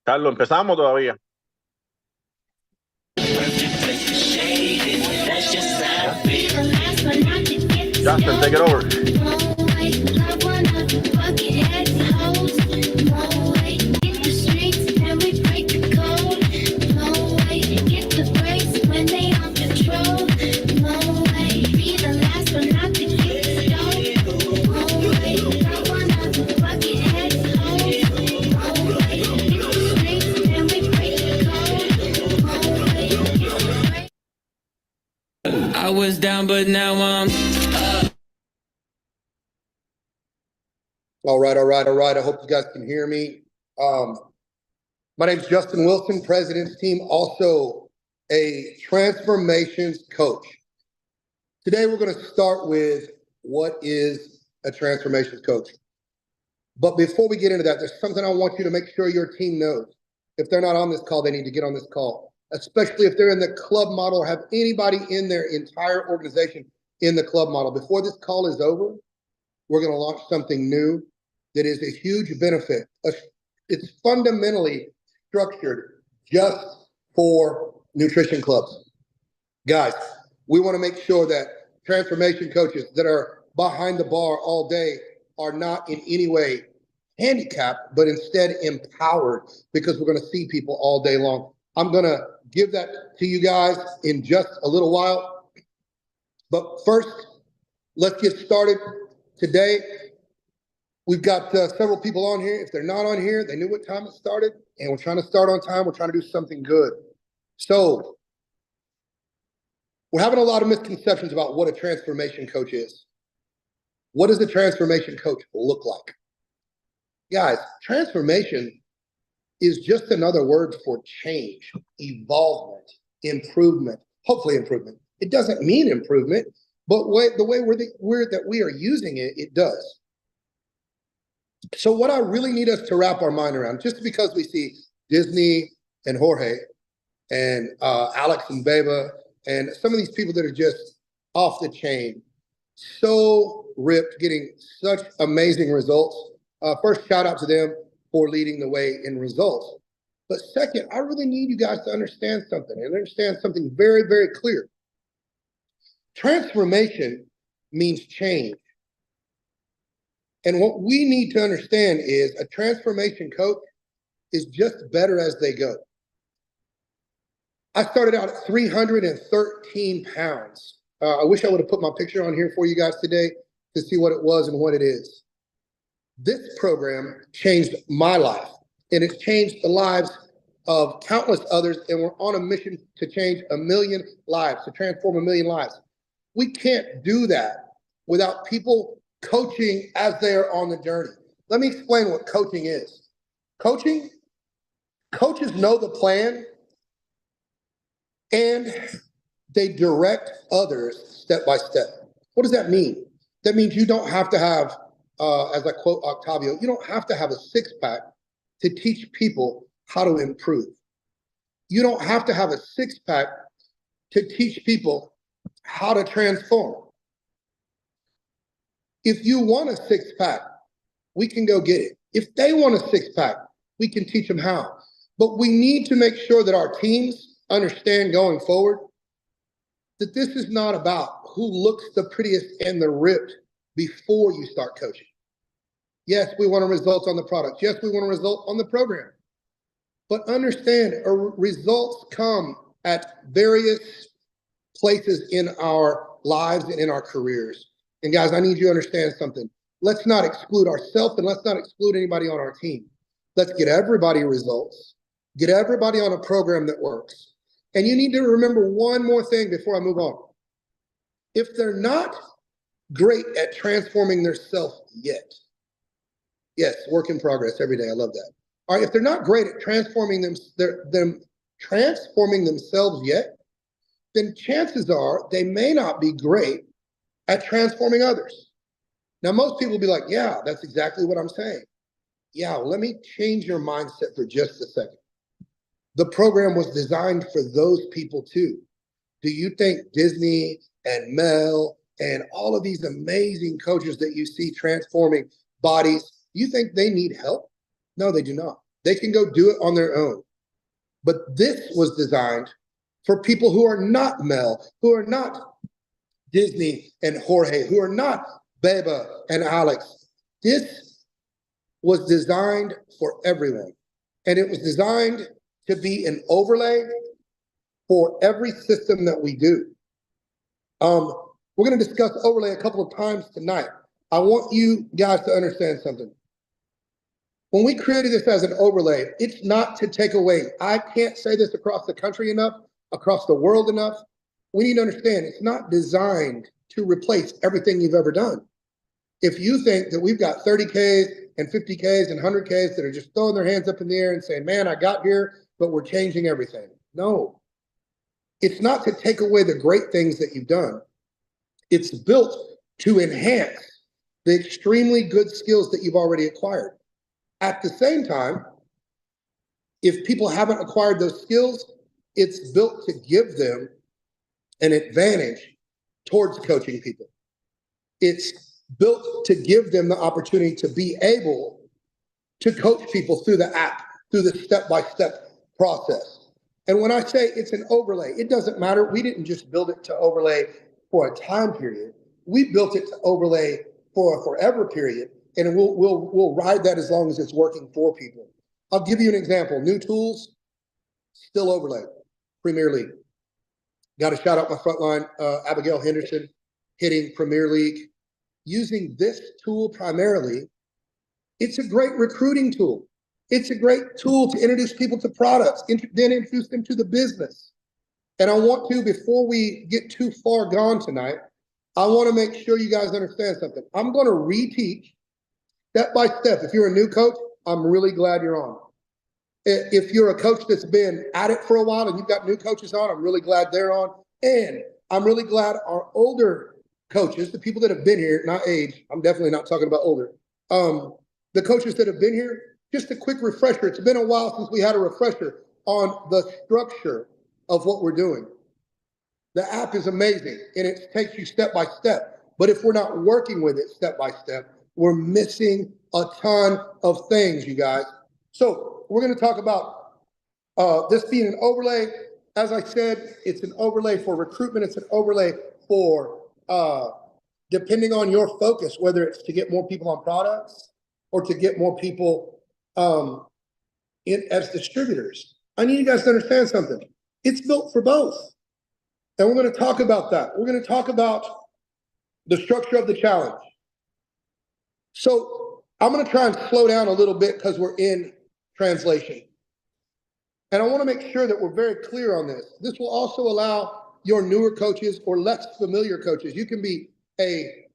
Carlos, ¿empezamos todavía? Justin, take it over. I was down, but now I'm All right. I hope you guys can hear me. My name is Justin Wilson, President's team, also a transformations coach. Today, we're going to start with what is a transformations coach. But before we get into that, there's something I want you to make sure your team knows. If they're not on this call, they need to get on this call, especially if they're in the club model or have anybody in their entire organization in the club model. Before this call is over, we're going to launch something new that is a huge benefit. It's fundamentally structured just for nutrition clubs. Guys, we want to make sure that transformation coaches that are behind the bar all day are not in any way handicapped, but instead empowered, because we're going to see people all day long. I'm going to give that to you guys in just a little while. But first, let's get started. Today, we've got several people on here. If they're not on here, they knew what time it started, and we're trying to start on time. We're trying to do something good. So we're having a lot of misconceptions about what a transformation coach is. What does a transformation coach look like? Guys, transformation is just another word for change, evolvement, improvement, hopefully improvement. It doesn't mean improvement, but the way we are using it, it does. So what I really need us to wrap our mind around, just because we see Disney and Jorge and Alex and Beba and some of these people that are just off the chain, so ripped, getting such amazing results. First, shout out to them for leading the way in results. But second, I really need you guys to understand something, and understand something very, very clear. Transformation means change. And what we need to understand is a transformation coach is just better as they go. I started out at 313 pounds. I wish I would have put my picture on here for you guys today to see what it was and what it is. This program changed my life, and it's changed the lives of countless others, and we're on a mission to change 1 million lives, to transform 1 million lives. We can't do that without people coaching as they are on the journey. Let me explain what coaching is. Coaches know the plan, and they direct others step by step. What does that mean? That means you don't have to have, as I quote Octavio, you don't have to have a six-pack to teach people how to improve. You don't have to have a six-pack to teach people how to transform. If you want a six-pack, we can go get it. If they want a six-pack, we can teach them how. But we need to make sure that our teams understand going forward that this is not about who looks the prettiest and the ripped before you start coaching. Yes, we want a result on the product. Yes, we want a result on the program. But understand, results come at various places in our lives and in our careers. And guys, I need you to understand something. Let's not exclude ourselves, and let's not exclude anybody on our team. Let's get everybody results, get everybody on a program that works. And you need to remember one more thing before I move on. If they're not great at transforming themselves yet, yes, work in progress every day. I love that. All right, if they're not great at transforming themselves yet, then chances are they may not be great at transforming others. Now, most people will be like, yeah, that's exactly what I'm saying. Yeah, well, let me change your mindset for just a second. The program was designed for those people too. Do you think Disney and Mel and all of these amazing coaches that you see transforming bodies, do you think they need help? No, they do not. They can go do it on their own. But this was designed for people who are not Mel, who are not Disney and Jorge, who are not Beba and Alex. This was designed for everyone. And it was designed to be an overlay for every system that we do. We're going to discuss overlay a couple of times tonight. I want you guys to understand something. When we created this as an overlay, it's not to take away. I can't say this across the country enough, across the world enough. We need to understand it's not designed to replace everything you've ever done. If you think that we've got 30Ks and 50Ks and 100Ks that are just throwing their hands up in the air and saying, man, I got here, but we're changing everything. No, it's not to take away the great things that you've done. It's built to enhance the extremely good skills that you've already acquired. At the same time, if people haven't acquired those skills, it's built to give them an advantage towards coaching people. It's built to give them the opportunity to be able to coach people through the app, through the step-by-step process. And when I say it's an overlay, it doesn't matter. We didn't just build it to overlay for a time period. We built it to overlay for a forever period, and we'll ride that as long as it's working for people. I'll give you an example. New tools, still overlay. Premier League. Got to shout out my front line, Abigail Henderson, hitting Premier League. Using this tool primarily, it's a great recruiting tool. It's a great tool to introduce people to products, then introduce them to the business. And I want to, before we get too far gone tonight, I want to make sure you guys understand something. I'm going to reteach step by step. If you're a new coach, I'm really glad you're on. If you're a coach that's been at it for a while and you've got new coaches on, I'm really glad they're on. And I'm really glad our older coaches, the people that have been here, not age, I'm definitely not talking about older, the coaches that have been here, just a quick refresher. It's been a while since we had a refresher on the structure of what we're doing. The app is amazing and it takes you step by step. But if we're not working with it step by step, we're missing a ton of things, you guys. So we're going to talk about this being an overlay. As I said, it's an overlay for recruitment. It's an overlay for depending on your focus, whether it's to get more people on products or to get more people in as distributors. I need you guys to understand something. It's built for both. And we're going to talk about that. We're going to talk about the structure of the challenge. So I'm going to try and slow down a little bit because we're in translation. And I want to make sure that we're very clear on this. This will also allow your newer coaches or less familiar coaches. You can be a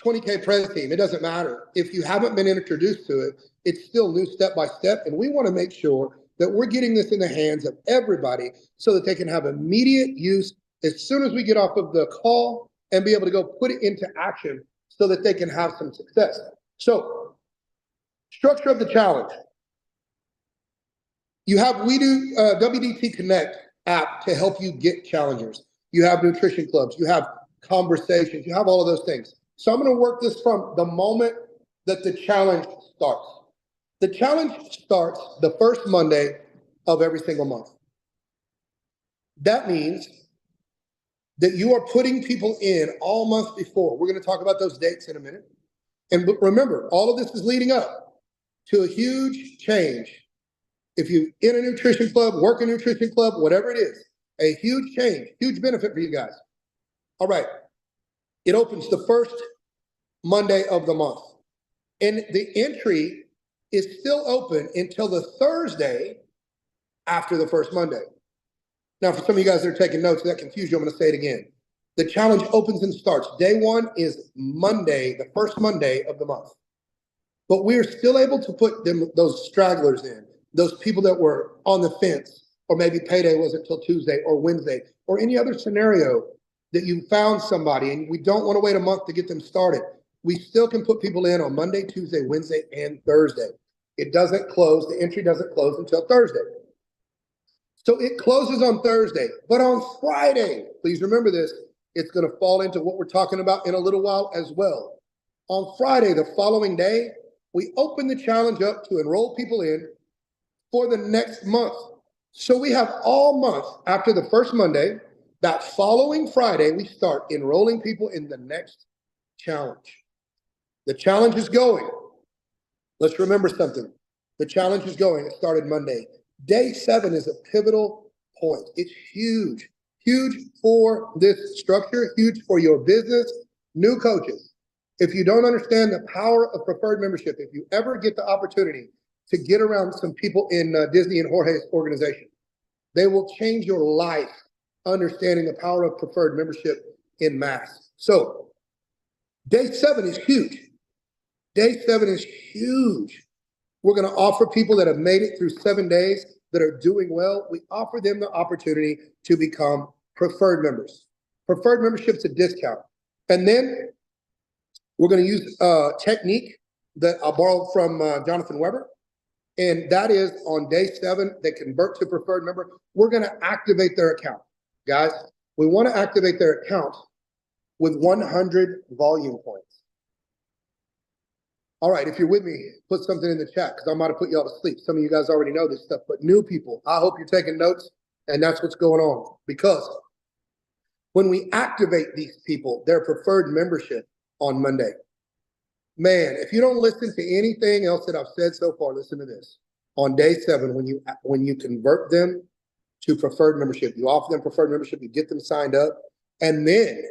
20K Pres team. It doesn't matter. If you haven't been introduced to it, it's still new step by step. And we want to make sure that we're getting this in the hands of everybody so that they can have immediate use as soon as we get off of the call and be able to go put it into action so that they can have some success. So, structure of the challenge. You have WDT Connect app to help you get challengers. You have nutrition clubs, you have conversations, you have all of those things. So I'm going to work this from the moment that the challenge starts. The challenge starts the first Monday of every single month. That means that you are putting people in all month before. We're going to talk about those dates in a minute. And remember, all of this is leading up to a huge change. If you're in a nutrition club, work a nutrition club, whatever it is, a huge change, huge benefit for you guys. All right. It opens the first Monday of the month. And the entry is still open until the Thursday after the first Monday. Now, for some of you guys that are taking notes, that confused you, I'm going to say it again. The challenge opens and starts. Day one is Monday, the first Monday of the month. But we're still able to put those stragglers in, those people that were on the fence, or maybe payday wasn't until Tuesday or Wednesday, or any other scenario that you found somebody and we don't want to wait a month to get them started. We still can put people in on Monday, Tuesday, Wednesday, and Thursday. It doesn't close, the entry doesn't close until Thursday. So it closes on Thursday, but on Friday, please remember this, it's going to fall into what we're talking about in a little while as well. On Friday, the following day, we open the challenge up to enroll people in for the next month. So we have all month after the first Monday. That following Friday, we start enrolling people in the next challenge. The challenge is going. Let's remember something. The challenge is going. It started Monday. Day 7 is a pivotal point. It's huge, huge for this structure, huge for your business. New coaches, if you don't understand the power of preferred membership, if you ever get the opportunity to get around some people in Disney and Jorge's organization, they will change your life understanding the power of preferred membership in mass. So day 7 is huge. Day 7 is huge. We're going to offer people that have made it through 7 days that are doing well. We offer them the opportunity to become preferred members. Preferred membership's a discount. And then we're going to use a technique that I borrowed from Jonathan Weber. And that is on day 7, they convert to preferred member. We're going to activate their account. Guys, we want to activate their account with 100 volume points. All right, if you're with me, put something in the chat because I'm about to put y'all to sleep. Some of you guys already know this stuff, but new people, I hope you're taking notes, and that's what's going on. Because when we activate these people, their preferred membership on Monday, man, if you don't listen to anything else that I've said so far, listen to this. On day 7, when you convert them to preferred membership, you offer them preferred membership, you get them signed up, and then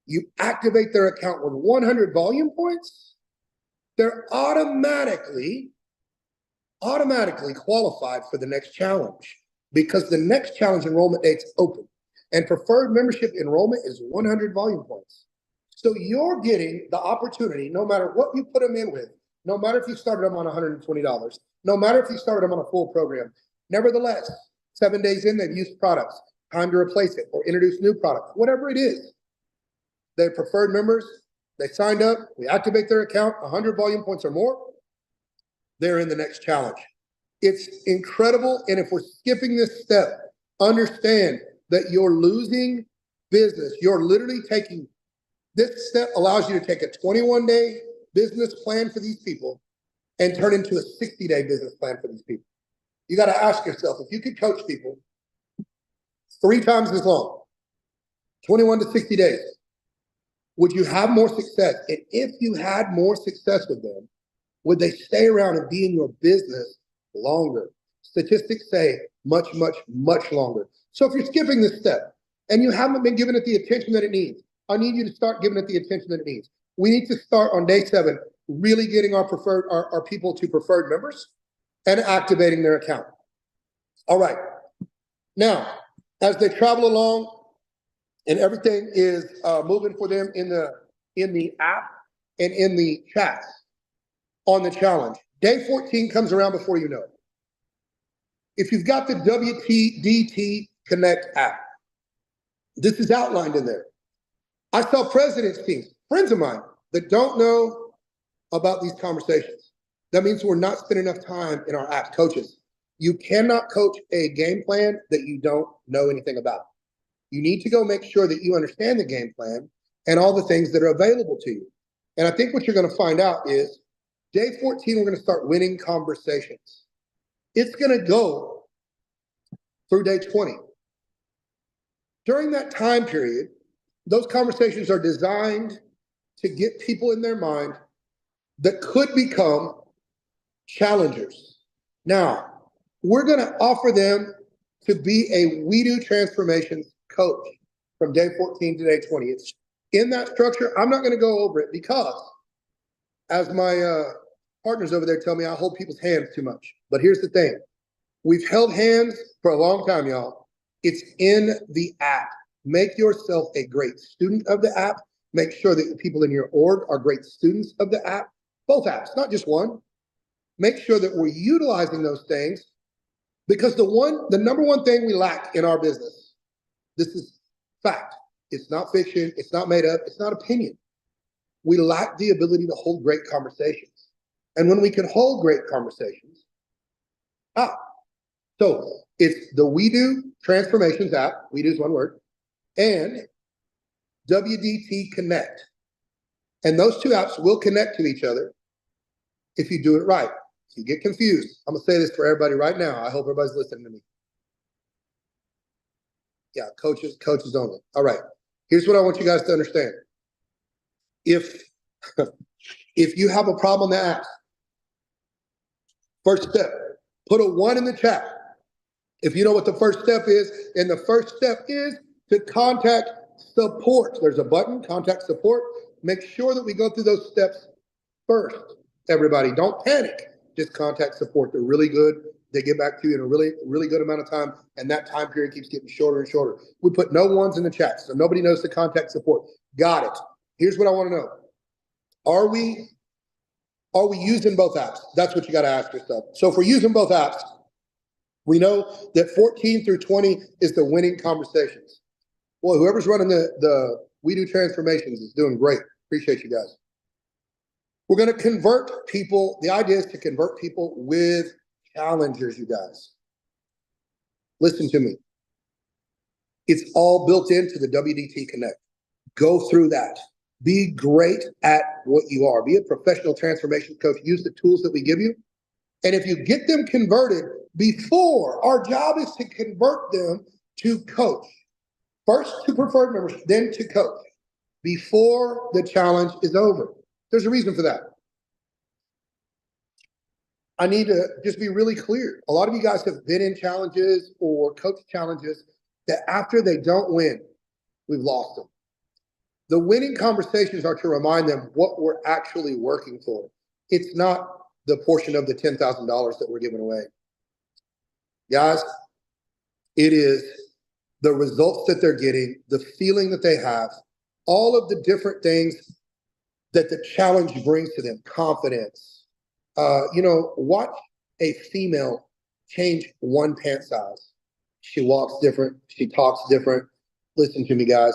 you activate their account with 100 volume points, they're automatically qualified for the next challenge because the next challenge enrollment date's open. And preferred membership enrollment is 100 volume points. So you're getting the opportunity, no matter what you put them in with, no matter if you started them on $120, no matter if you started them on a full program, nevertheless, 7 days in, they've used products, time to replace it or introduce new products, whatever it is. They're preferred members. They signed up. We activate their account, 100 volume points or more. They're in the next challenge. It's incredible. And if we're skipping this step, understand that you're losing business. You're literally taking, this step allows you to take a 21-day business plan for these people and turn into a 60-day business plan for these people. You got to ask yourself, if you could coach people 3 times as long, 21 to 60 days, would you have more success? And if you had more success with them, would they stay around and be in your business longer? Statistics say much, much, much longer. So if you're skipping this step and you haven't been giving it the attention that it needs, I need you to start giving it the attention that it needs. We need to start on day 7, really getting our people to preferred members and activating their account. All right. Now, as they travel along and everything is moving for them in the app and in the chats on the challenge, day 14 comes around before you know it. If you've got the WTDT Connect app, this is outlined in there. I saw presidents' teams, friends of mine, that don't know about these conversations. That means we're not spending enough time in our apps. Coaches, you cannot coach a game plan that you don't know anything about. You need to go make sure that you understand the game plan and all the things that are available to you. And I think what you're going to find out is day 14, we're going to start winning conversations. It's going to go through day 20. During that time period, those conversations are designed to get people in their mind that could become challengers. Now, we're going to offer them to be a We Do Transformations coach from day 14 to day 20. It's in that structure. I'm not going to go over it because, as my partners over there tell me, I hold people's hands too much. But here's the thing. We've held hands for a long time, y'all. It's in the app. Make yourself a great student of the app. Make sure that the people in your org are great students of the app. Both apps, not just one. Make sure that we're utilizing those things because the number one thing we lack in our business, this is fact. It's not fiction. It's not made up. It's not opinion. We lack the ability to hold great conversations. And when we can hold great conversations, so it's the We Do Transformations app. We Do is one word. And WDT Connect. And those two apps will connect to each other if you do it right. If you get confused, I'm gonna say this for everybody right now. I hope everybody's listening to me. Yeah, coaches only. All right. Here's what I want you guys to understand. If you have a problem to ask, first step, put a 1 in the chat. If you know what the first step is, and the first step is to contact support. There's a button, contact support. Make sure that we go through those steps first. Everybody, don't panic. Just contact support. They're really good. They get back to you in a really, really good amount of time, and that time period keeps getting shorter and shorter. We put no 1s in the chat, so nobody knows to contact support. Got it. Here's what I want to know. Are we using both apps? That's what you got to ask yourself. So if we're using both apps, we know that 14 through 20 is the winning conversations. Boy, whoever's running the We Do Transformations is doing great. Appreciate you guys. We're going to convert people. The idea is to convert people with challengers, you guys. Listen to me. It's all built into the WDT Connect. Go through that. Be great at what you are. Be a professional transformation coach. Use the tools that we give you. And if you get them converted before, our job is to convert them to coach. First to preferred members, then to coach. Before the challenge is over. There's a reason for that. I need to just be really clear. A lot of you guys have been in challenges or coach challenges that after they don't win, we've lost them. The winning conversations are to remind them what we're actually working for. It's not the portion of the $10,000 that we're giving away. Guys, it is the results that they're getting, the feeling that they have, all of the different things that the challenge brings to them, confidence. Watch a female change 1 pant size. She walks different, she talks different. Listen to me, guys.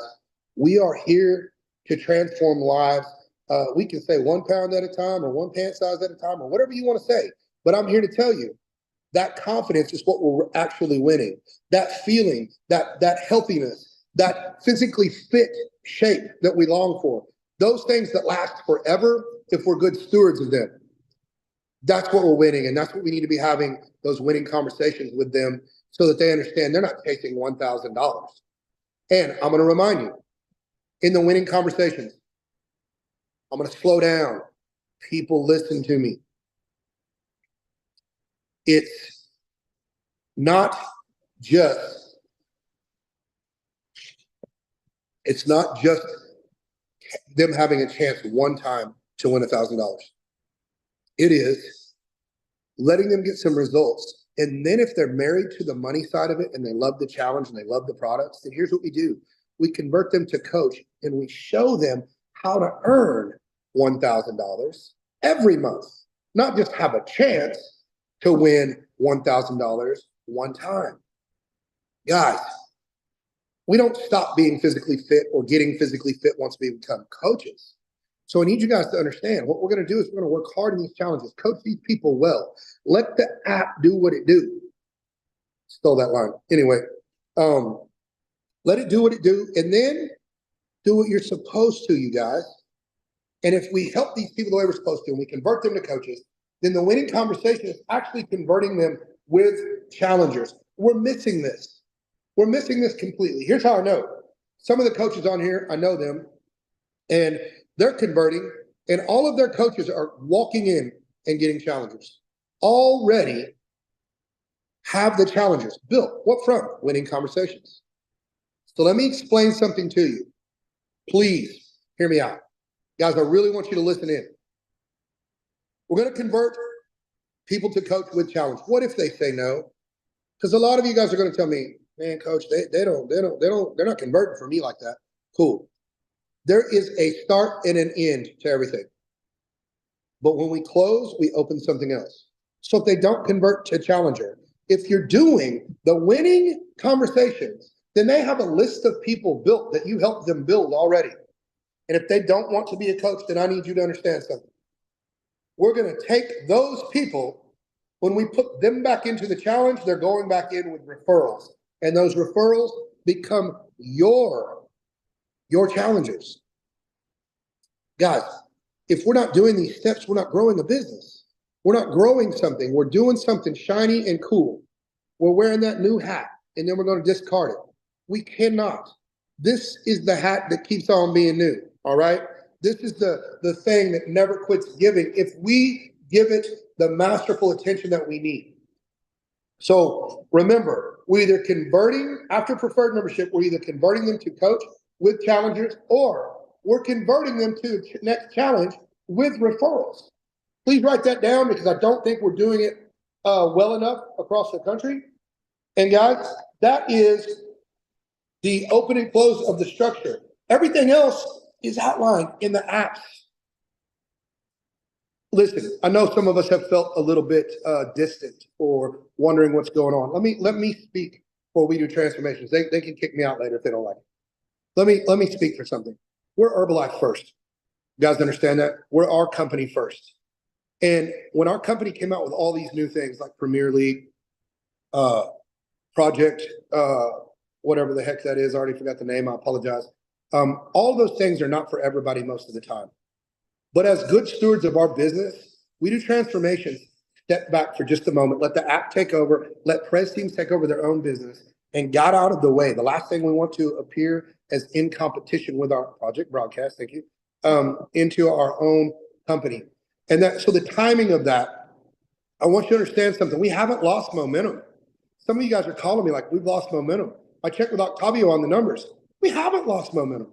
We are here to transform lives. We can say 1 pound at a time or 1 pant size at a time or whatever you want to say. But I'm here to tell you that confidence is what we're actually winning. That feeling, that healthiness, that physically fit shape that we long for. Those things that last forever if we're good stewards of them. That's what we're winning. And that's what we need to be having those winning conversations with them so that they understand they're not chasing $1,000. And I'm going to remind you, in the winning conversations, I'm going to slow down. People, listen to me. It's not just them having a chance 1 time to win $1,000. It is letting them get some results. And then if they're married to the money side of it and they love the challenge and they love the products, then here's what we do. We convert them to coach and we show them how to earn $1,000 every month, not just have a chance to win $1,000 1 time. Guys, we don't stop being physically fit or getting physically fit once we become coaches. So I need you guys to understand what we're going to do is we're going to work hard in these challenges, coach these people well. Let the app do what it do. Stole that line. Anyway, let it do what it do, and then do what you're supposed to, you guys. And if we help these people the way we're supposed to, and we convert them to coaches, then the winning conversation is actually converting them with challengers. We're missing this. We're missing this completely. Here's how I know. Some of the coaches on here, I know them, and they're converting, and all of their coaches are walking in and getting challengers. Already have the challengers built. What from? Winning conversations. So let me explain something to you. Please hear me out. Guys, I really want you to listen in. We're going to convert people to coach with challenge. What if they say no? Because a lot of you guys are going to tell me, man, coach, they're not converting for me like that. Cool. There is a start and an end to everything. But when we close, we open something else. So if they don't convert to challenger, if you're doing the winning conversations, then they have a list of people built that you helped them build already. And if they don't want to be a coach, then I need you to understand something. We're going to take those people, when we put them back into the challenge, they're going back in with referrals. And those referrals become your challengers. Guys, if we're not doing these steps, we're not growing a business. We're not growing something. We're doing something shiny and cool. We're wearing that new hat and then we're going to discard it. We cannot. This is the hat that keeps on being new. All right. This is the thing that never quits giving if we give it the masterful attention that we need. So remember, we're either converting after preferred membership, we're either converting them to coach with challengers, or we're converting them to next challenge with referrals. Please write that down because I don't think we're doing it well enough across the country. And guys, that is the open and close of the structure. Everything else is outlined in the apps. Listen, I know some of us have felt a little bit distant or wondering what's going on. Let me speak for We Do Transformations. They can kick me out later if they don't like it. Let me speak for something. We're Herbalife first. You guys understand that? We're our company first. And when our company came out with all these new things like Premier League, Project, whatever the heck that is, I already forgot the name, I apologize. All those things are not for everybody most of the time. But as good stewards of our business, We Do Transformations. Step back for just a moment, let the app take over, let press teams take over their own business, and got out of the way. The last thing we want to appear as in competition with our Project Broadcast, thank you, into our own company. And that, so the timing of that, I want you to understand something. We haven't lost momentum. Some of you guys are calling me like, we've lost momentum. I checked with Octavio on the numbers. We haven't lost momentum.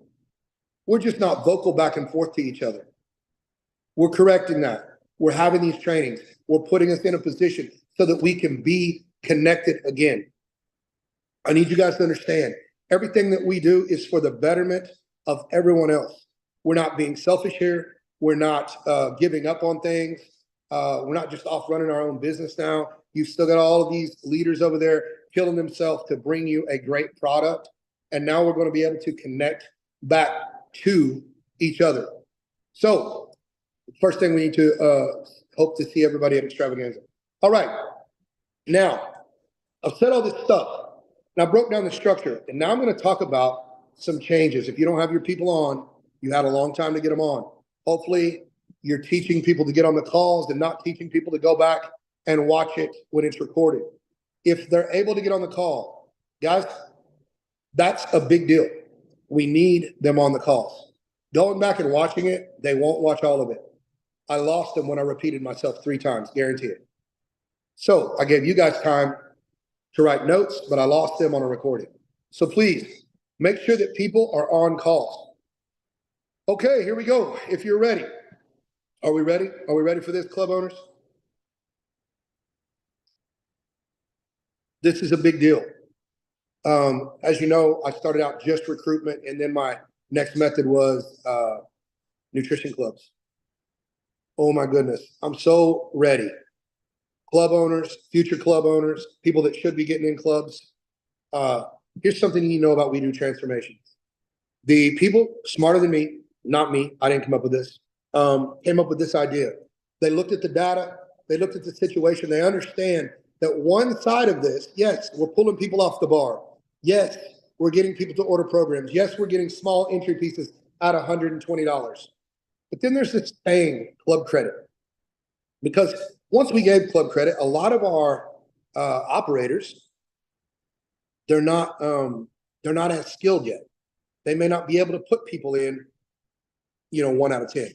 We're just not vocal back and forth to each other. We're correcting that. We're having these trainings. We're putting us in a position so that we can be connected again. I need you guys to understand, everything that we do is for the betterment of everyone else. We're not being selfish here. We're not giving up on things. We're not just off running our own business now. You've still got all of these leaders over there killing themselves to bring you a great product. And now we're going to be able to connect back to each other. So first thing we need to hope to see everybody at Extravaganza. All right. Now, I've said all this stuff, and I broke down the structure, and now I'm going to talk about some changes. If you don't have your people on, you had a long time to get them on. Hopefully, you're teaching people to get on the calls and not teaching people to go back and watch it when it's recorded. If they're able to get on the call, guys, that's a big deal. We need them on the calls. Going back and watching it, they won't watch all of it. I lost them when I repeated myself 3 times, guarantee it. So I gave you guys time to write notes, but I lost them on a recording. So please make sure that people are on calls. Okay, here we go. If you're ready. Are we ready? Are we ready for this, club owners? This is a big deal. As you know, I started out just recruitment, and then my next method was nutrition clubs. Oh my goodness, I'm so ready. Club owners, future club owners, people that should be getting in clubs. Here's something you need to know about We Do Transformations. The people smarter than me, not me, I didn't come up with this, came up with this idea. They looked at the data, they looked at the situation, they understand that one side of this, yes, we're pulling people off the bar. Yes, we're getting people to order programs. Yes, we're getting small entry pieces at $120. But then there's this thing, club credit. Because once we gave club credit, a lot of our operators, they're not as skilled yet. They may not be able to put people in, 1 out of 10.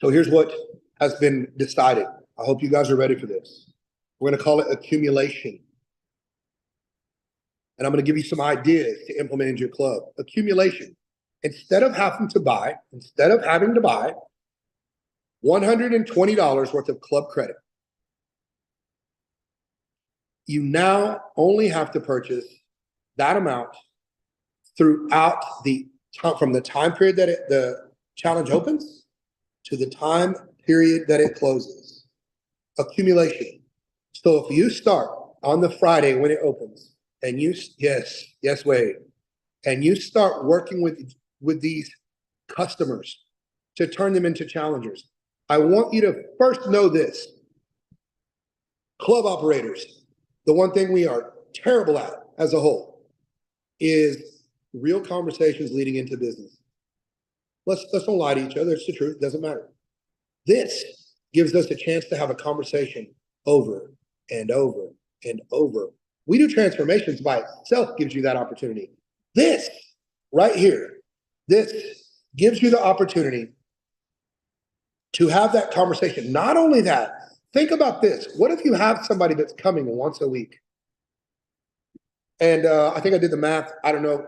So here's what has been decided. I hope you guys are ready for this. We're going to call it accumulation. And I'm going to give you some ideas to implement into your club. Accumulation. Instead of having to buy $120 worth of club credit, you now only have to purchase that amount throughout from the time period that the challenge opens to the time period that it closes. Accumulation. So if you start on the Friday when it opens, and Wade, and you start working with these customers to turn them into challengers, I want you to first know this. Club operators, the one thing we are terrible at as a whole is real conversations leading into business. Let's don't lie to each other. It's the truth. It doesn't matter. This gives us a chance to have a conversation over and over and over. We Do Transformations by itself gives you that opportunity. This right here, this gives you the opportunity to have that conversation. Not only that, think about this. What if you have somebody that's coming once a week? And I think I did the math. I don't know,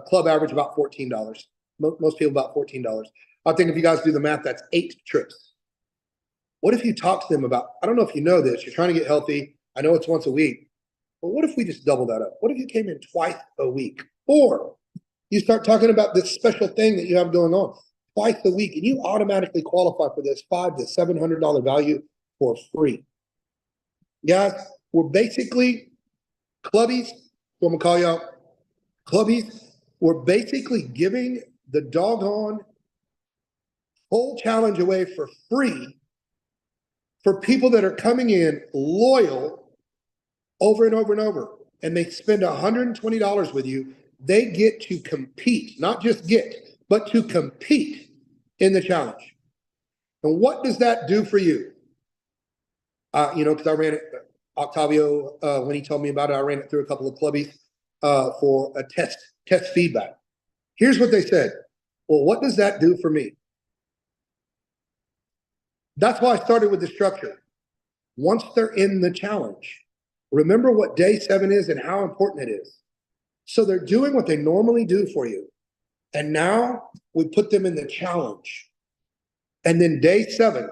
club average about $14. Most people about $14. I think if you guys do the math, that's 8 trips. What if you talk to them about, I don't know if you know this, you're trying to get healthy. I know it's once a week, but what if we just double that up? What if you came in twice a week? Or you start talking about this special thing that you have going on twice a week, and you automatically qualify for this $500 to $700 value for free. Guys, we're basically clubbies. So I'm gonna call y'all clubbies. We're basically giving the doggone whole challenge away for free for people that are coming in loyal over and over and over, and they spend $120 with you. They get to compete, not just get, but to compete in the challenge. And what does that do for you? Because I ran it, Octavio, when he told me about it, I ran it through a couple of clubbies for a test feedback. Here's what they said. Well, what does that do for me? That's why I started with the structure. Once they're in the challenge, remember what day 7 is and how important it is. So they're doing what they normally do for you. And now we put them in the challenge. And then day 7,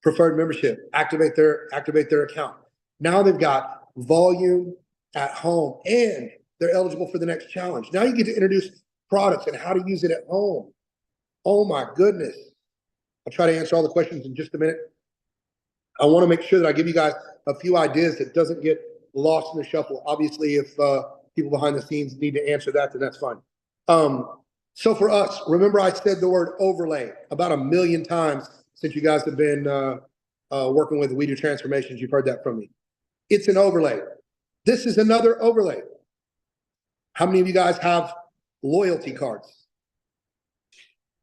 preferred membership, activate their account. Now they've got volume at home and they're eligible for the next challenge. Now you get to introduce products and how to use it at home. Oh my goodness. I'll try to answer all the questions in just a minute. I want to make sure that I give you guys a few ideas that doesn't get lost in the shuffle. Obviously, if people behind the scenes need to answer that, then that's fine. So for us, remember I said the word overlay about 1 million times since you guys have been working with We Do Transformations. You've heard that from me. It's an overlay. This is another overlay. How many of you guys have loyalty cards?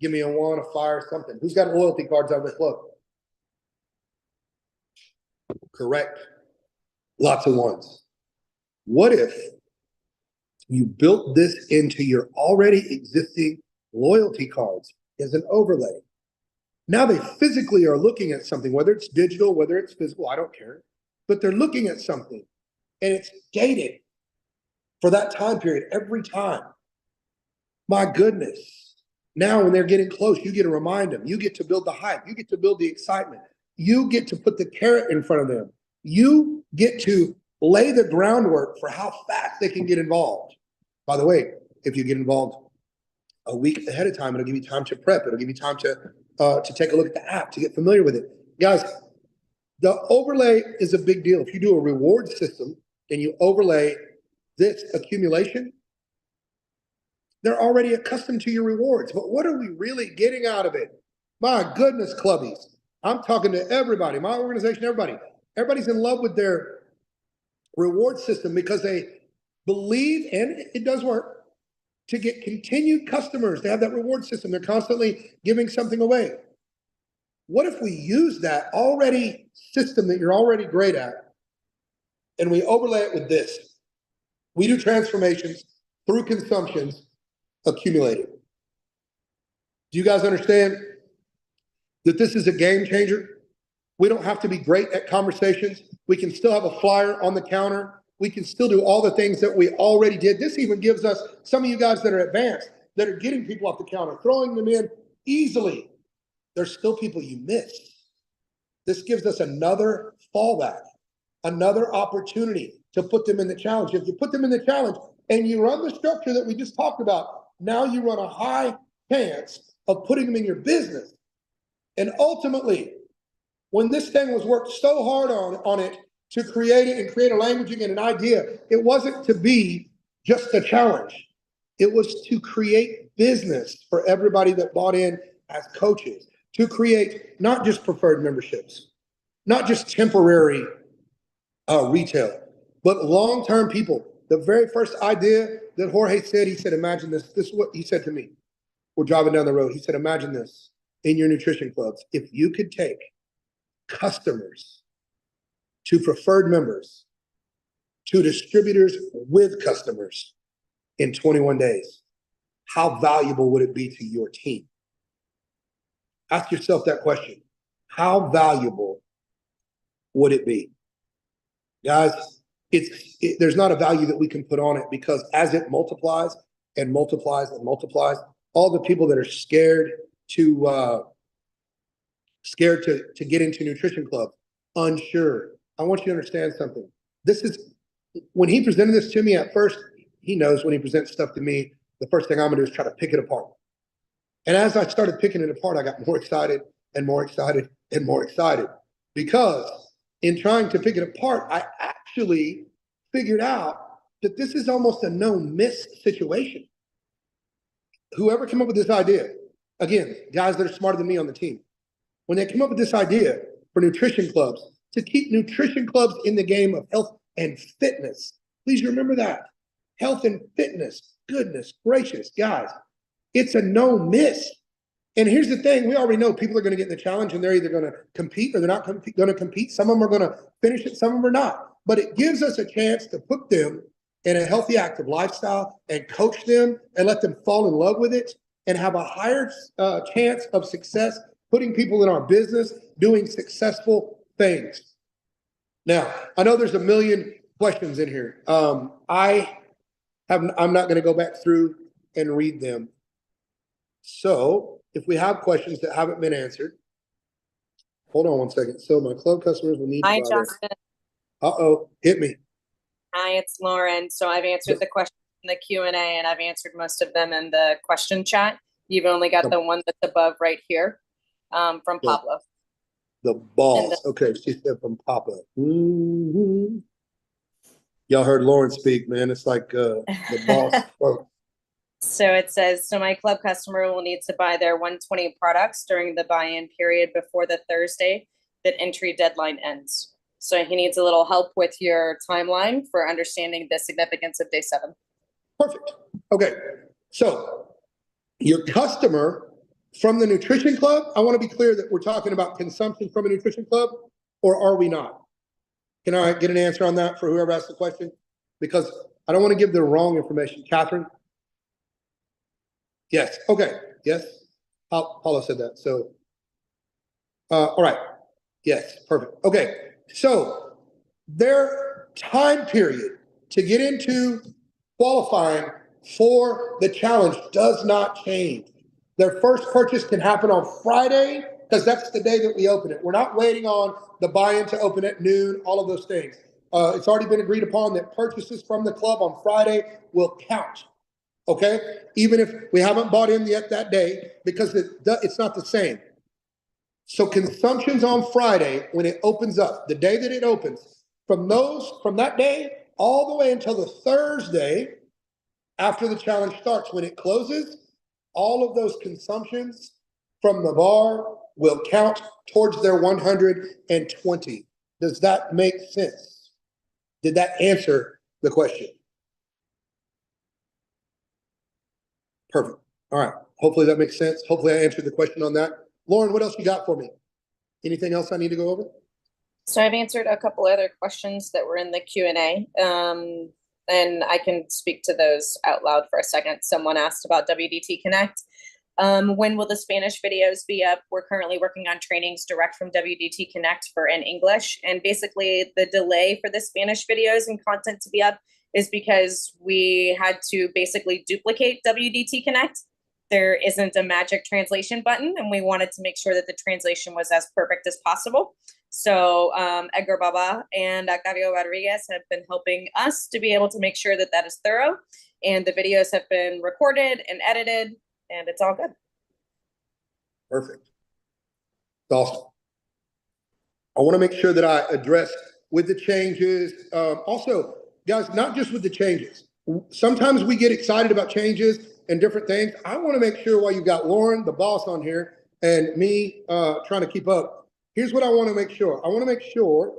Give me a 1, a fire, something. Who's got loyalty cards out of the club? Correct. Lots of ones. What if you built this into your already existing loyalty cards as an overlay? Now they physically are looking at something, whether it's digital, whether it's physical, I don't care, but they're looking at something and it's gated for that time period every time. My goodness. Now when they're getting close, you get to remind them, you get to build the hype, you get to build the excitement, you get to put the carrot in front of them, you get to lay the groundwork for how fast they can get involved. By the way, if you get involved a week ahead of time, it'll give you time to prep, it'll give you time to take a look at the app, to get familiar with it. Guys, the overlay is a big deal. If you do a reward system and you overlay this accumulation, they're already accustomed to your rewards. But what are we really getting out of it? My goodness, clubbies. I'm talking to everybody, my organization, everybody. Everybody's in love with their reward system because they believe, and it does work, to get continued customers, to have that reward system. They're constantly giving something away. What if we use that already system that you're already great at, and we overlay it with this? We do transformations through consumptions accumulated. Do you guys understand that this is a game changer? We don't have to be great at conversations. We can still have a flyer on the counter. We can still do all the things that we already did. This even gives us, some of you guys that are advanced, that are getting people off the counter, throwing them in easily. There's still people you miss. This gives us another fallback, another opportunity to put them in the challenge. If you put them in the challenge and you run the structure that we just talked about, now you run a high chance of putting them in your business. And ultimately, when this thing was worked so hard on it to create it and create a languaging and an idea, it wasn't to be just a challenge. It was to create business for everybody that bought in as coaches, to create not just preferred memberships, not just temporary retail, but long-term people. The very first idea that Jorge said, he said, imagine this. This is what he said to me. We're driving down the road. He said, imagine this. in your nutrition clubs, if you could take customers to preferred members to distributors with customers in 21 days, how valuable would it be to your team? Ask yourself that question. How valuable would it be? Guys, there's not a value that we can put on it, because as it multiplies and multiplies and multiplies, all the people that are scared to get into nutrition clubs, unsure. I want you to understand something. This is, when he presented this to me at first, he knows when he presents stuff to me, the first thing I'm gonna do is try to pick it apart. And as I started picking it apart, I got more excited and more excited and more excited, because in trying to pick it apart, I actually figured out that this is almost a no-miss situation. Whoever came up with this idea, again, guys that are smarter than me on the team, when they came up with this idea for nutrition clubs, to keep nutrition clubs in the game of health and fitness, please remember that. Health and fitness, goodness gracious, guys, it's a no-miss. And here's the thing, we already know people are gonna get in the challenge and they're either gonna compete or they're not gonna compete. Some of them are gonna finish it, some of them are not. But it gives us a chance to put them in a healthy, active lifestyle and coach them and let them fall in love with it and have a higher chance of success, putting people in our business, doing successful things. Now, I know there's a million questions in here. I'm not gonna go back through and read them. So if we have questions that haven't been answered, hold on one second. So my club customers will need to Hi, buy this. Justin. Uh-oh, hit me. Hi, it's Lauren. So I've answered the question in the Q&A, and I've answered most of them in the question chat. You've only got the one that's above right here from Pablo. The balls. Okay, she said from Papa. Y'all heard Lauren speak, man. It's like the boss. Oh, So it says, so my club customer will need to buy their 120 products during the buy-in period before the Thursday that entry deadline ends. So he needs a little help with your timeline for understanding the significance of day 7. perfect. Okay, so your customer from the nutrition club, I want to be clear that we're talking about consumption from a nutrition club, or are we not? Can I get an answer on that for whoever asked the question? Because I don't want to give the wrong information. Catherine? Yes, okay, yes. Paula said that, so. All right, yes, perfect. Okay, so their time period to get into qualifying for the challenge does not change. Their first purchase can happen on Friday, because that's the day that we open it. We're not waiting on the buy-in to open at noon, all of those things. It's already been agreed upon that purchases from the club on Friday will count. Okay, even if we haven't bought in yet that day, because it's not the same. So consumption's on Friday when it opens up, the day that it opens. From that day all the way until the Thursday after the challenge starts, when it closes, all of those consumptions from the bar will count towards their 120. Does that make sense? Did that answer the question? Perfect. All right. Hopefully that makes sense. Hopefully I answered the question on that. Lauren, what else you got for me? Anything else I need to go over? So I've answered a couple other questions that were in the Q&A, and I can speak to those out loud for a second. Someone asked about WDT Connect. When will the Spanish videos be up? We're currently working on trainings direct from WDT Connect for in English. And basically the delay for the Spanish videos and content to be up is because we had to basically duplicate WDT Connect. There isn't a magic translation button, and we wanted to make sure that the translation was as perfect as possible. So Edgar Baba and Octavio Rodriguez have been helping us to be able to make sure that that is thorough, and the videos have been recorded and edited, and it's all good. Perfect. Awesome. I want to make sure that I address with the changes. Also, guys, not just with the changes. Sometimes we get excited about changes and different things. I want to make sure, while you've got Lauren, the boss, on here, and me trying to keep up, here's what I want to make sure. I want to make sure,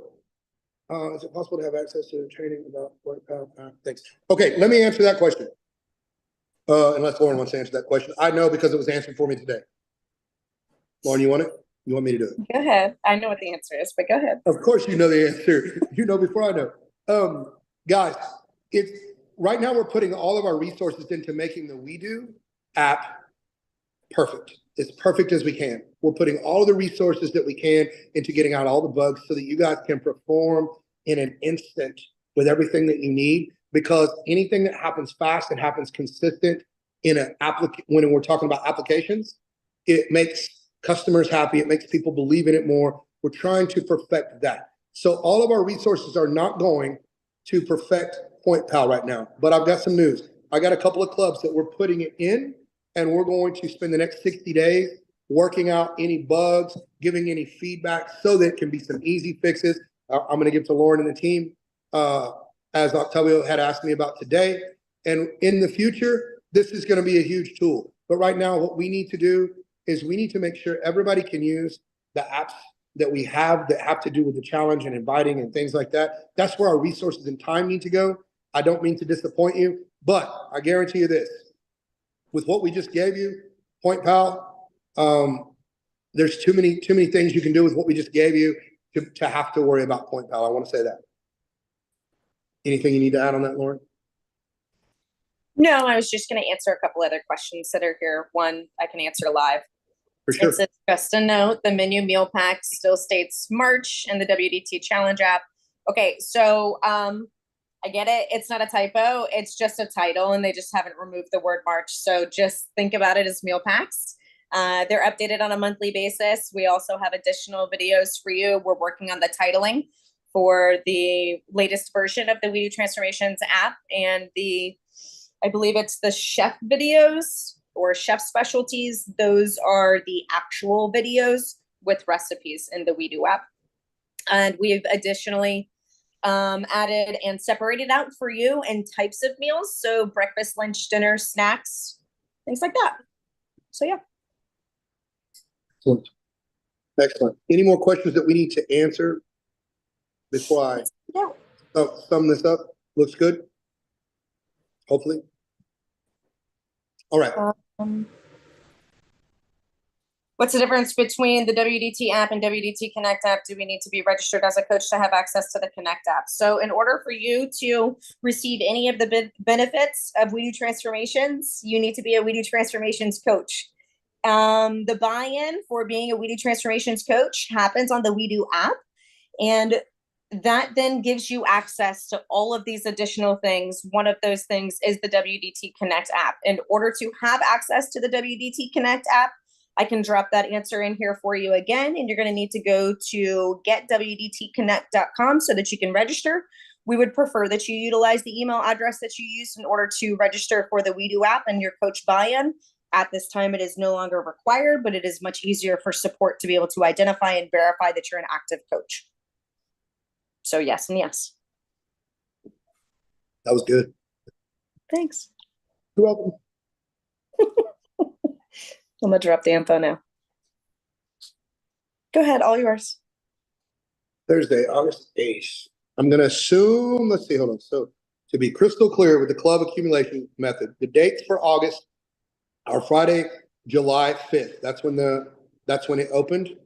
is it possible to have access to training about what? Thanks. Okay, let me answer that question. Unless Lauren wants to answer that question. I know, because it was answered for me today. Lauren, you want it? You want me to do it? Go ahead. I know what the answer is, but go ahead. Of course you know the answer. You know before I know. Guys, it's right now we're putting all of our resources into making the WeDo app perfect. As perfect as we can. We're putting all of the resources that we can into getting out all the bugs so that you guys can perform in an instant with everything that you need, because anything that happens fast and happens consistent in an when we're talking about applications, it makes customers happy. It makes people believe in it more. We're trying to perfect that. So all of our resources are not going to perfect PointPal right now, but I've got some news. I got a couple of clubs that we're putting it in, and we're going to spend the next 60 days working out any bugs, giving any feedback so that it can be some easy fixes. I'm going to give to Lauren and the team, as Octavio had asked me about today. And in the future, this is going to be a huge tool. But right now, what we need to do is we need to make sure everybody can use the apps that we have that have to do with the challenge and inviting and things like that. That's where our resources and time need to go. I don't mean to disappoint you, but I guarantee you this. With what we just gave you, PointPal, there's too many things you can do with what we just gave you to have to worry about PointPal. I want to say that. Anything you need to add on that, Lauren? No, I was just going to answer a couple other questions that are here. One I can answer live. For sure. It says, just a note, the menu meal pack still states March in the WDT Challenge app. Okay, so I get it. It's not a typo. It's just a title, and they just haven't removed the word March. So just think about it as meal packs. They're updated on a monthly basis. We also have additional videos for you. We're working on the titling for the latest version of the WeDo Transformations app, and I believe it's the chef videos or chef specialties. Those are the actual videos with recipes in the WeDo app. And we've additionally added and separated out for you in types of meals. So breakfast, lunch, dinner, snacks, things like that. So yeah. Excellent. Excellent. Any more questions that we need to answer before I sum this up? Looks good? Hopefully. All right. What's the difference between the WDT app and WDT Connect app? Do we need to be registered as a coach to have access to the Connect app? So in order for you to receive any of the benefits of WeDo Transformations, you need to be a WeDo Transformations coach. The buy-in for being a WeDo Transformations coach happens on the WeDo app, and that then gives you access to all of these additional things. One of those things is the WDT Connect app. In order to have access to the WDT Connect app, I can drop that answer in here for you again, and you're going to need to go to getwdtconnect.com so that you can register. We would prefer that you utilize the email address that you used in order to register for the WeDo app and your coach buy-in. At this time, it is no longer required, but it is much easier for support to be able to identify and verify that you're an active coach. So yes and yes. That was good. Thanks. You're welcome. I'm gonna drop the info now. Go ahead, all yours. Thursday, August 8th. I'm going to assume, let's see, hold on. So to be crystal clear with the club accumulation method, the dates for August are Friday, July 5th. That's when it opened.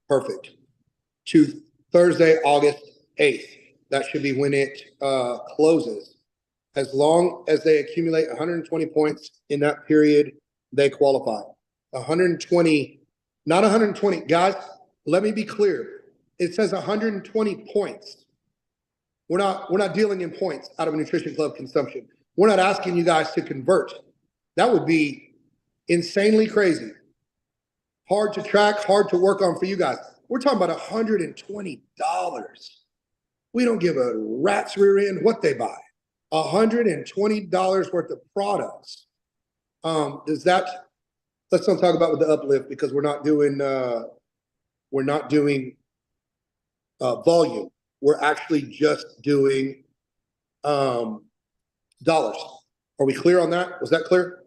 Perfect. To Thursday, August 8th. That should be when it closes. As long as they accumulate 120 points in that period, they qualify. 120, not 120. Guys, let me be clear. It says 120 points. We're not dealing in points out of a Nutrition Club consumption. We're not asking you guys to convert. That would be insanely crazy. Hard to track, hard to work on for you guys. We're talking about $120. We don't give a rat's rear end what they buy. $120 worth of products. Let's not talk about with the uplift because we're not doing volume. We're actually just doing dollars. Are we clear on that? Was that clear?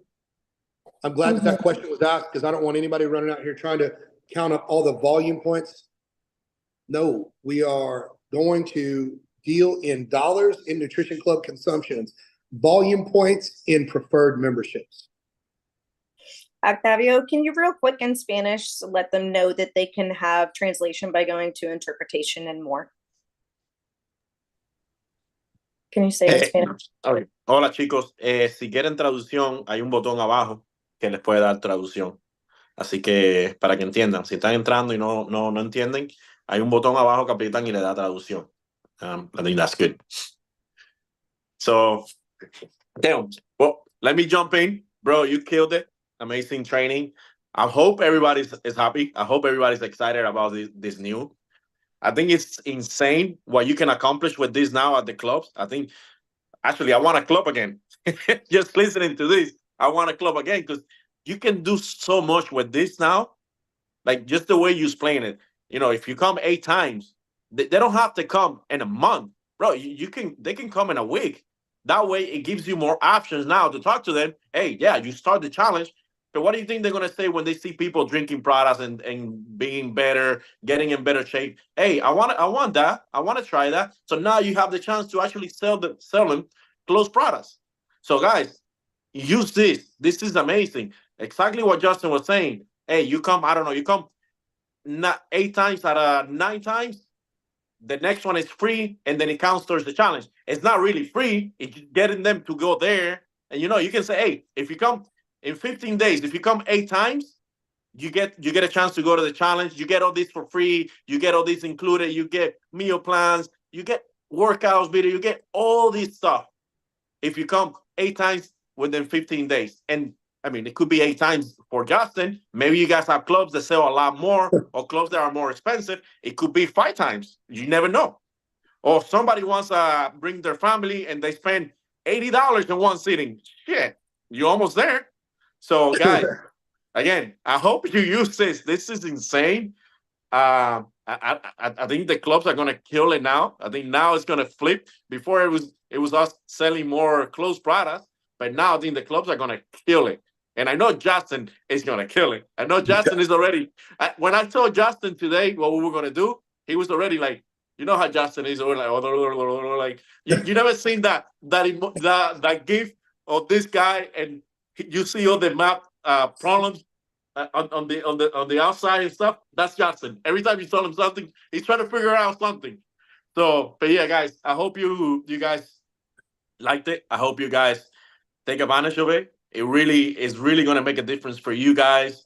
I'm glad that question was asked because I don't want anybody running out here trying to count up all the volume points. No, we are going to deal in dollars in Nutrition Club consumptions, volume points in preferred memberships. Octavio, can you real quick in Spanish let them know that they can have translation by going to interpretation and more? Can you say it in Spanish? Ok. Hola chicos, si quieren traducción, hay un botón abajo que les puede dar traducción. Así que para que entiendan, si están entrando y no entienden, hay un botón abajo que aprietan y le da traducción. I think that's good. So, damn. Well, let me jump in. Bro, you killed it. Amazing training. I hope everybody's is happy. I hope everybody's excited about this new. I think it's insane what you can accomplish with this now at the clubs. I think, actually, I want a club again. Just listening to this, I want a club again because you can do so much with this now. Like just the way you're explain it. You know, if you come 8 times, they don't have to come in a month, bro. They can come in a week. That way, it gives you more options now to talk to them. Hey, yeah, you start the challenge. But what do you think they're gonna say when they see people drinking products and being better, getting in better shape? Hey, I want that. I want to try that. So now you have the chance to actually sell them closed products. So guys, use this. This is amazing. Exactly what Justin was saying. Hey, you come, I don't know, you come not 8 times out of 9 times. The next one is free, and then it counts towards the challenge. It's not really free. It's getting them to go there. And you can say, hey, if you come in 15 days, if you come 8 times, you get a chance to go to the challenge. You get all this for free. You get all this included. You get meal plans. You get workouts video. You get all this stuff. If you come 8 times within 15 days. And I mean, it could be 8 times for Justin. Maybe you guys have clubs that sell a lot more or clubs that are more expensive. It could be 5 times. You never know. Or if somebody wants to bring their family and they spend $80 in one sitting. Shit, you're almost there. So, guys, again, I hope you use this. This is insane. I think the clubs are gonna kill it now. I think now it's gonna flip. Before it was us selling more closed products, but now I think the clubs are gonna kill it. And I know Justin is gonna kill it. I know Justin is already. When I told Justin today what we were gonna do, he was already like, you know how Justin is, or like you never seen that gif of this guy, and you see all the map problems on the outside and stuff. That's Justin. Every time you tell him something, he's trying to figure out something. So, but yeah, guys, I hope you guys liked it. I hope you guys take advantage of it. It really is going to make a difference for you guys.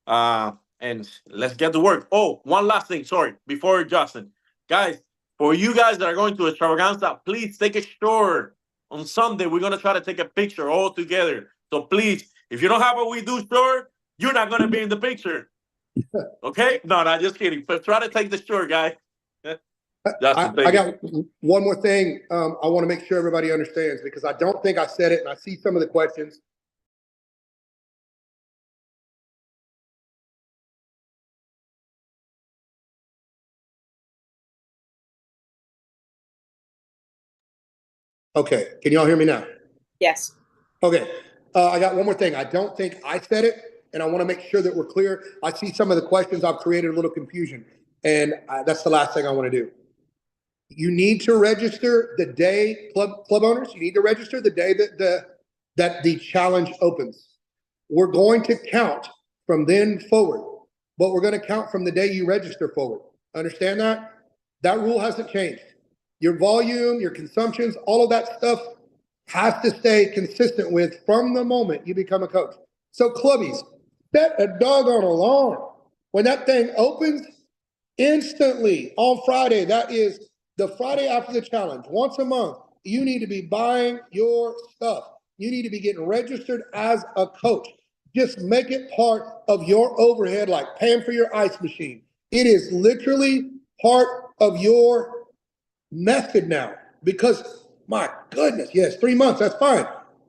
And let's get to work. Oh, one last thing. Sorry, before Justin, guys, for you guys that are going to Extravaganza, please take a short. On Sunday, we're going to try to take a picture all together. So please, if you don't have a We Do short, you're not going to be in the picture. Okay? No, just kidding. But try to take the short, guys. I got one more thing I want to make sure everybody understands, because I don't think I said it, and I see some of the questions. Okay, can y'all hear me now? Yes. Okay, I got one more thing. I don't think I said it, and I want to make sure that we're clear. I see some of the questions. I've created a little confusion, and that's the last thing I want to do. You need to register the day, club owners, you need to register the day that the challenge opens. We're going to count from then forward, but we're going to count from the day you register forward. Understand that? That rule hasn't changed. Your volume, your consumptions, all of that stuff has to stay consistent with from the moment you become a coach. So clubbies, set a doggone alarm. When that thing opens, instantly on Friday, that is the Friday after the challenge, once a month, you need to be buying your stuff. You need to be getting registered as a coach. Just make it part of your overhead, like paying for your ice machine. It is literally part of your method now, because my goodness, yes, 3 months, that's fine.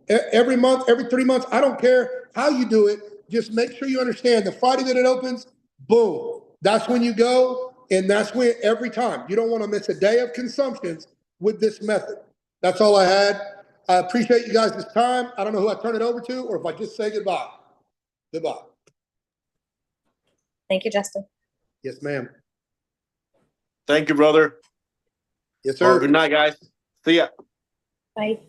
Every month, every 3 months, I don't care how you do it. Just make sure you understand the Friday that it opens, boom, that's when you go. And that's when every time you don't want to miss a day of consumptions with this method. That's all I had. I appreciate you guys this time. I don't know who I turn it over to, or if I just say goodbye. Goodbye. Thank you, Justin. Yes, ma'am. Thank you, brother. Yes, sir. Good night, guys. See ya. Bye.